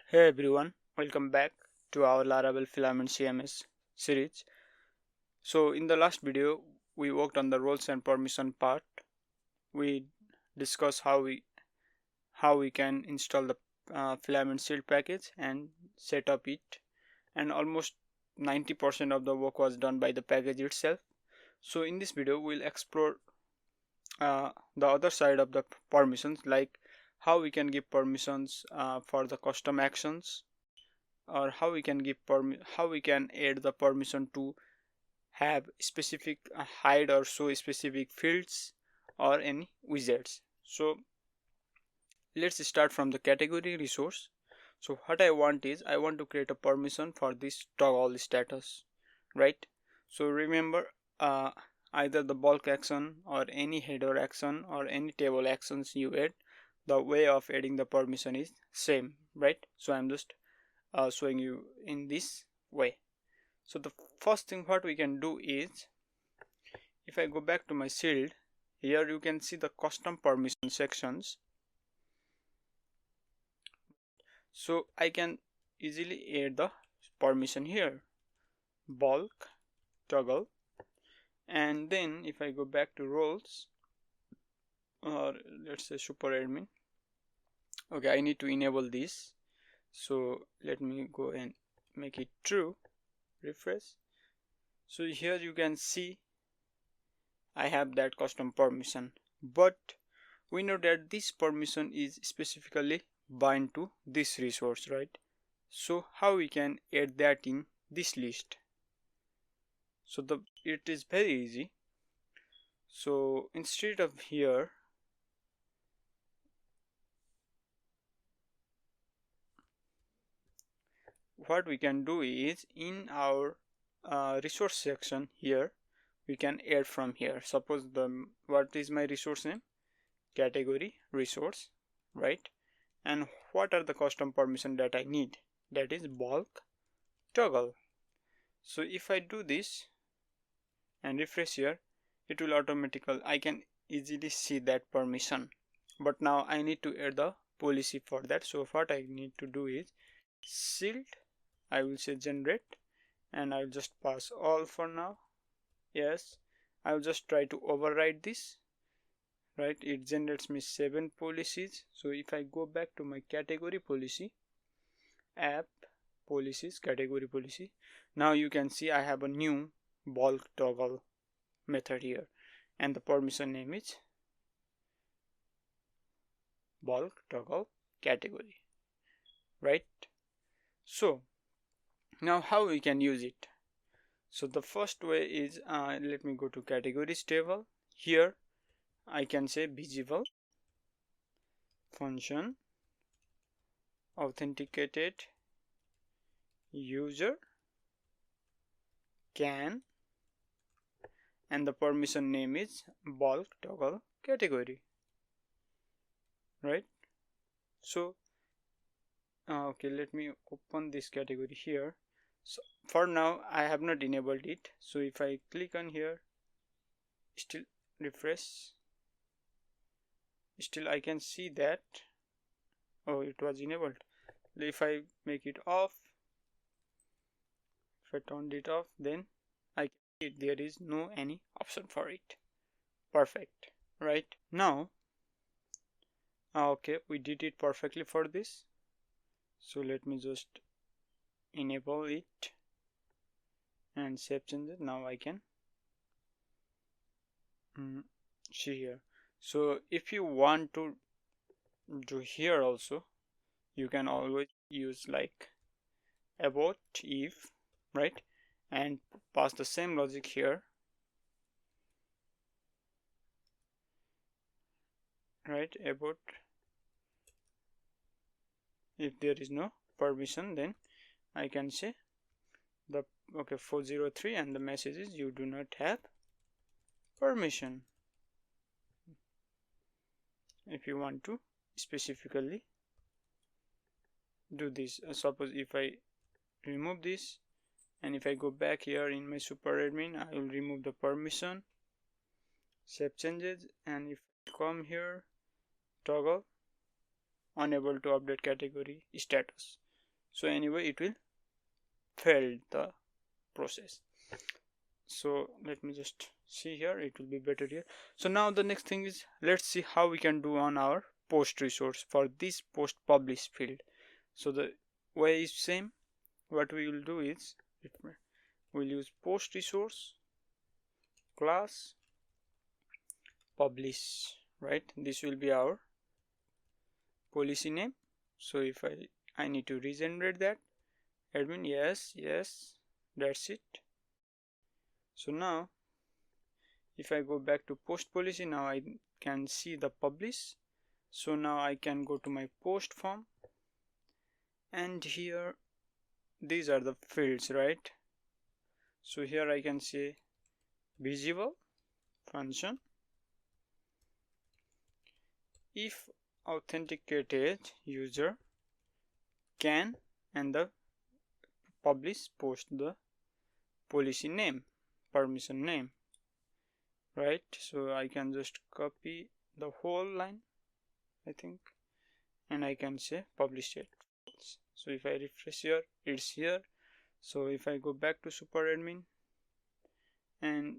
Hey everyone, welcome back to our Laravel Filament CMS series. So in the last video, we worked on the roles and permission part. We discussed how we can install the Filament shield package and set up it, and almost 90% of the work was done by the package itself. So in this video, we'll explore the other side of the permissions, like how we can give permissions for the custom actions, or how we can add the permission to have specific hide or show specific fields or any widgets. So let's start from the category resource. So what I want is I want to create a permission for this toggle status, right? So remember, either the bulk action or any header action or any table actions you add, the way of adding the permission is same, right? So I'm just showing you in this way. So the first thing what we can do is, if I go back to my shield, here you can see the custom permission sections. So I can easily add the permission here, bulk toggle, and then if I go back to roles, or let's say super admin, okay, I need to enable this. So let me go and make it true, refresh. So here you can see I have that custom permission, but we know that this permission is specifically bind to this resource, right? So how we can add that in this list? So it is very easy. So instead of here, what we can do is, in our resource section here, we can add from here. Suppose what is my resource name? Category resource, right? And what are the custom permission that I need? That is bulk toggle. So if I do this and refresh here, it will automatically, I can easily see that permission. But now I need to add the policy for that. So what I need to do is shield, I will say generate, and I'll just pass all for now. Yes, I'll just try to override this, right? It generates me 7 policies. So if I go back to my category policy, app policies, category policy, now you can see I have a new bulk toggle method here, and the permission name is bulk toggle category, right? So now how we can use it? So the first way is, let me go to categories table. Here I can say visible function authenticated user can, and the permission name is bulk toggle category, right? So okay, let me open this category here. So for now I have not enabled it. So if I click on here, still refresh, still I can see that, oh, it was enabled. If I make it off, if I turned it off, then I can see there is no any option for it. Perfect, right? Now okay, we did it perfectly for this. So let me just enable it and save changes. Now I can see here. So if you want to do here also, you can always use like about if, right, and pass the same logic here, right? About if there is no permission, then I can say the okay 403, and the message is you do not have permission. If you want to specifically do this, suppose if I remove this, and if I go back here in my super admin, I will remove the permission, save changes, and if I come here, toggle unable to update category status. So anyway it will fail the process. So let me just see here, it will be better here. So now the next thing is, let's see how we can do on our post resource for this post publish field. So the way is same. What we will do is we'll use post resource class publish, right? This will be our policy name. So if I need to regenerate that, admin, yes, that's it. So now if I go back to post policy, now I can see the publish. So now I can go to my post form, and here these are the fields, right? So here I can say visible function if authenticated user can, and the publish post the policy name, permission name, right? So I can just copy the whole line, I think, and I can say publish it. So if I refresh here, it's here. So if I go back to super admin, and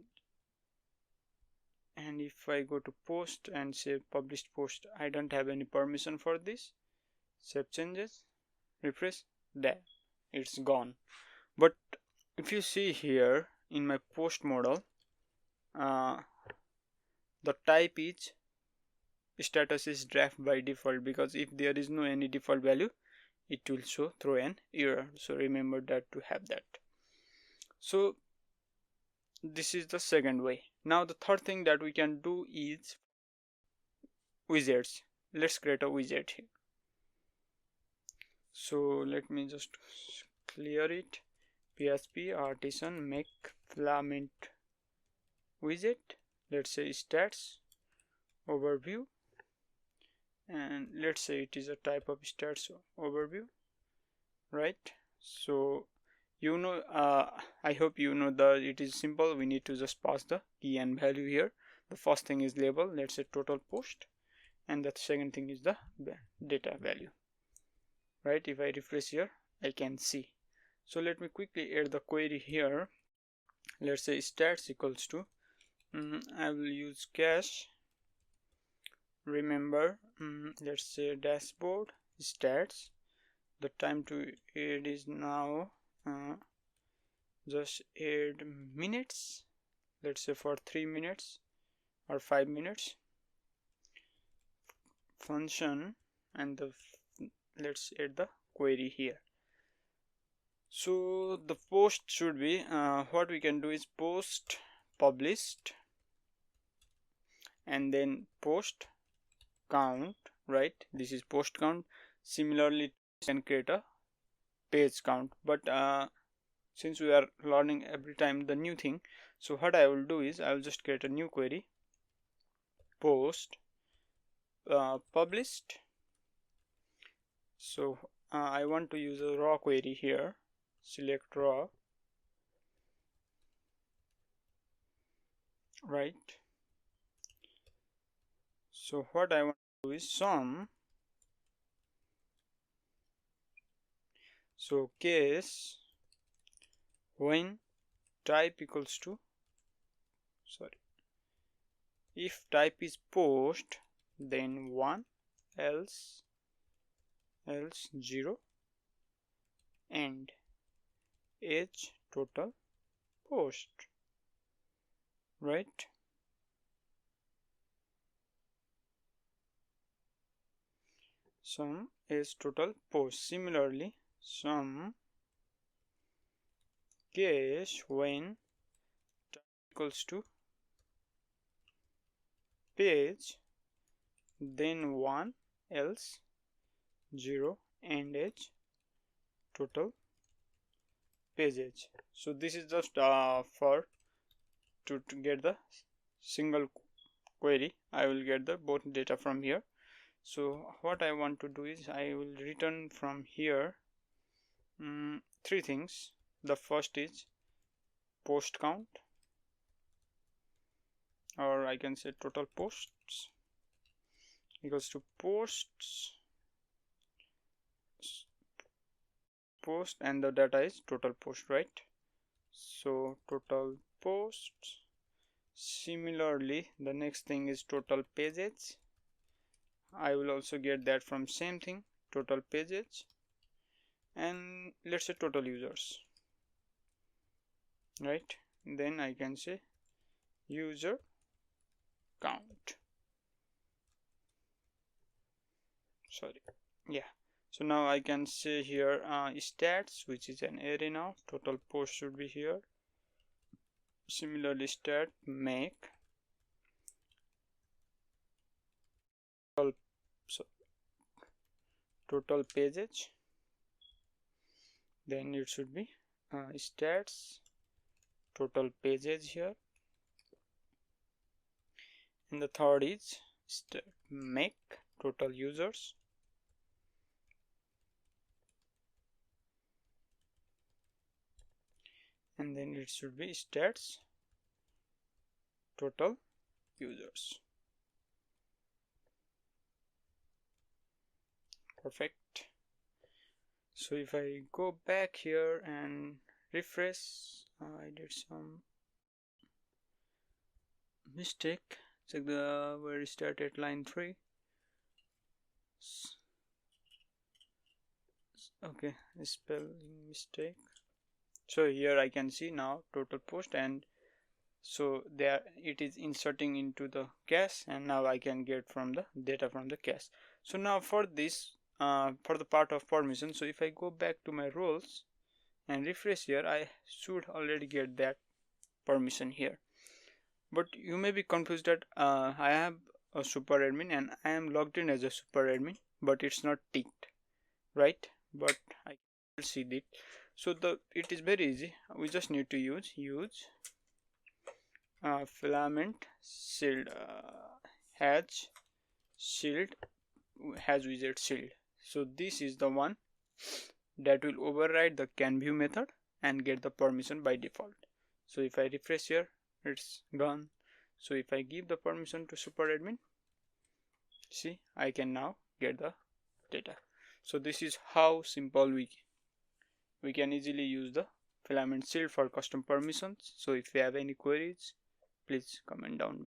if I go to post and say published post, I don't have any permission for this. Save changes, refresh, there, it's gone. But if you see here in my post model, the type is status is draft by default, because if there is no any default value, it will show throw an error. So remember that to have that. So this is the second way. Now the third thing that we can do is widgets. Let's create a widget here. So let me just clear it. PHP artisan make filament widget. Let's say stats overview, and let's say it is a type of stats overview, right? So you know, I hope you know that it is simple. We need to just pass the key and value here. The first thing is label, let's say total post, and the second thing is the data value, right? If I refresh here, I can see. So let me quickly add the query here. Let's say stats equals to I will use cache. Remember, let's say dashboard stats. The time to add is now just add minutes, let's say for 3 minutes or 5 minutes. Function, and let's add the query here. So the post should be what we can do is post published and then post count, right? This is post count. Similarly, you can create a page count, but since we are learning every time the new thing, so what I will do is I will just create a new query, post published. So I want to use a raw query here. Select raw, right? So what I want to do is sum. So case when type equals to, if type is post, then 1, else 0, and age total post, right? Sum is total post. Similarly, sum case when type equals to page, then 1, else 0, and age total page age. So this is just for to get the single query. I will get the both data from here. So what I want to do is I will return from here 3 things. The first is post count, or I can say total posts equals to posts post, and the data is total post, right? So total posts. Similarly, the next thing is total pages. I will also get that from same thing, total pages, and let's say total users, right? Then I can say user count. Sorry, yeah. So now I can say here stats, which is an array now. Total post should be here. Similarly, stat make total, so total pages. Then it should be stats total pages here, and the third is make total users, and then it should be stats total users. Perfect. So if I go back here and refresh, I did some mistake. Check the where it started line 3. Okay, spelling mistake. So here I can see now total post, and so there it is inserting into the cache, and now I can get from the data from the cache. So now for this for the part of permission, so if I go back to my roles and refresh here, I should already get that permission here. But you may be confused that I have a super admin and I am logged in as a super admin, but it's not ticked, right? But I will see it. So it is very easy. We just need to use filament shield has shield has widget shield. So this is the one that will override the can view method and get the permission by default. So if I refresh here, it's gone. So if I give the permission to super admin, see, I can now get the data. So this is how simple we can easily use the filament shield for custom permissions. So if you have any queries, please comment down.